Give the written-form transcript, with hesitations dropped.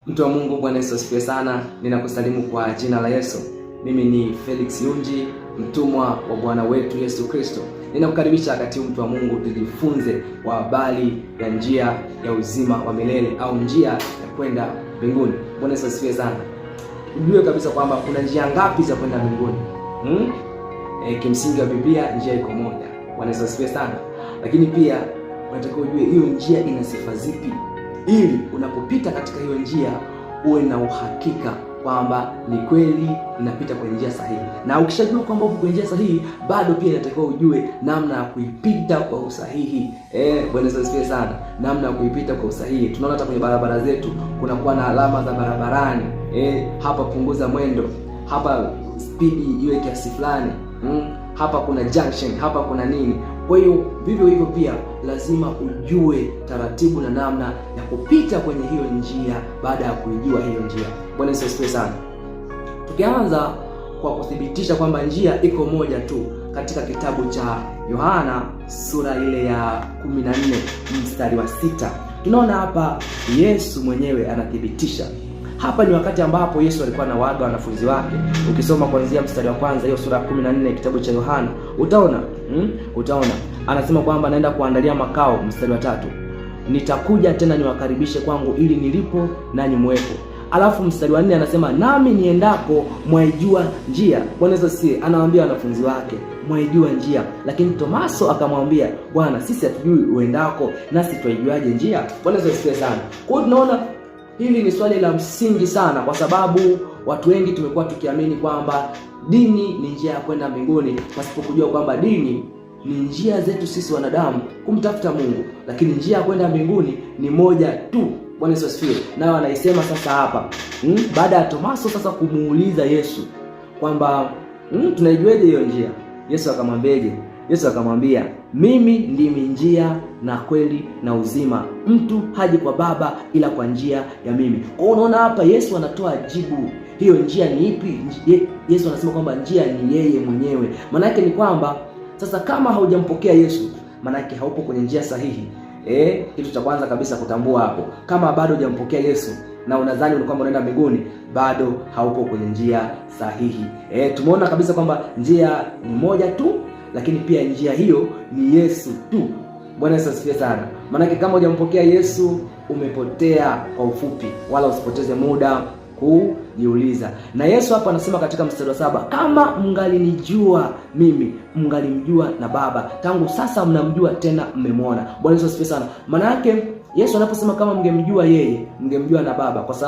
Mtu wa Mungu, Bwana Yesu asifiwe sana. Ninakusalimu kwa jina la Yesu. Mimi ni Felix Yunji, mtumwa wa Bwana wetu Yesu Kristo. Ninakukaribisha wakati mtu wa Mungu tujifunze kwa habari ya njia ya uzima wa milele au njia ya kwenda mbinguni. Bwana Yesu asifiwe sana. Ujue kabisa kwamba kuna njia ngapi za kwenda mbinguni. Kimsingi wa Biblia njia iko moja. Bwana Yesu asifiwe sana. Lakini pia unataka ujue hiyo njia ina sifa zipi, ili unapopita katika hiyo njia uwe na uhakika kwamba ni kweli unapita kwenye njia sahihi. Na ukishajua kwamba uko kwenye njia sahihi, bado pia inatakiwa ujue namna ya kuipita kwa usahihi. Bwana Yesu asifiwe sana. Namna ya kuipita kwa usahihi. Tunaona hata kwenye barabara zetu kunakuwa na alama za barabarani. Hapa punguza mwendo, hapa speed iwe kiasi fulani. Hapa kuna junction, hapa kuna nini. Kwa hiyo vivyo hivyo pia lazima ujue taratibu na namna ya kupita kwenye hiyo njia baada ya kuijua hiyo njia. Bwana Yesu asifiwe sana. Tukianza kwa kuthibitisha kwamba njia iko moja tu, katika kitabu cha Yohana sura ile ya 14 mstari wa 6. Tunaona hapa Yesu mwenyewe anathibitisha. Hapa ni wakati ambapo Yesu alikuwa anawaaga wanafunzi wake. Ukisoma kuanzia mstari wa kwanza hiyo sura ya 14 kitabu cha Yohana, utaona anasema kwamba anaenda kuandalia makao. Mstari wa 3, nitakuja tena niwakaribishe kwangu ili nilipo nanyi muwepo. Alafu mstari wa 4 anasema nami niendapo mwaijua njia. Bwana Yesu asifiwe. Anawaambia wanafunzi wake mwaijua njia. Lakini Tomaso akamwambia, Bwana, sisi hatujui uendako, nasi twaijuaje njia? Bwana Yesu asifiwe sana. Kwa hiyo tunaona hili ni swali la msingi sana, kwa sababu watu wengi tumekuwa tukiamini kwamba dini ni njia ya kwenda mbinguni, pasipokujua kwamba dini ni njia zetu sisi wanadamu kumtafuta Mungu, lakini njia ya kwenda mbinguni ni moja tu. Bwana Yesu asifiwe. Nao anaisema sasa hapa, baada ya Tomaso sasa kumuuliza Yesu kwamba tunaijuaje hiyo njia? Yesu akamwambiaje? Yesu akamwambia, mimi ndimi njia na kweli na uzima, mtu haji kwa Baba ila kwa njia ya mimi. Kwa unaona hapa Yesu anatoa jibu. Hiyo njia ni ipi? Yesu anasema kwamba njia ni yeye mwenyewe. Maana yake ni kwamba sasa kama haujampokea Yesu, maana yake haupo kwenye njia sahihi. Kitu cha kwanza kabisa kutambua hapo, kama bado hujampokea Yesu na unadhani kwamba unaenda mbinguni, bado haupo kwenye njia sahihi. Tumeona kabisa kwamba njia ni moja tu, lakini pia njia hiyo ni Yesu tu. Bwana Yesu asifiwe sana. Maana kama hujampokea Yesu umepotea kwa ufupi, wala usipoteze muda kujiuliza. Na Yesu hapa anasema katika mstari wa 7, kama mngalinijua mimi, mngalimjua na Baba. Tangu sasa mnamjua, tena mmemwona. Bwana Yesu asifiwe sana. Maana yake Yesu anaposema kama mngemjua yeye, mngemjua na Baba, kwa sababu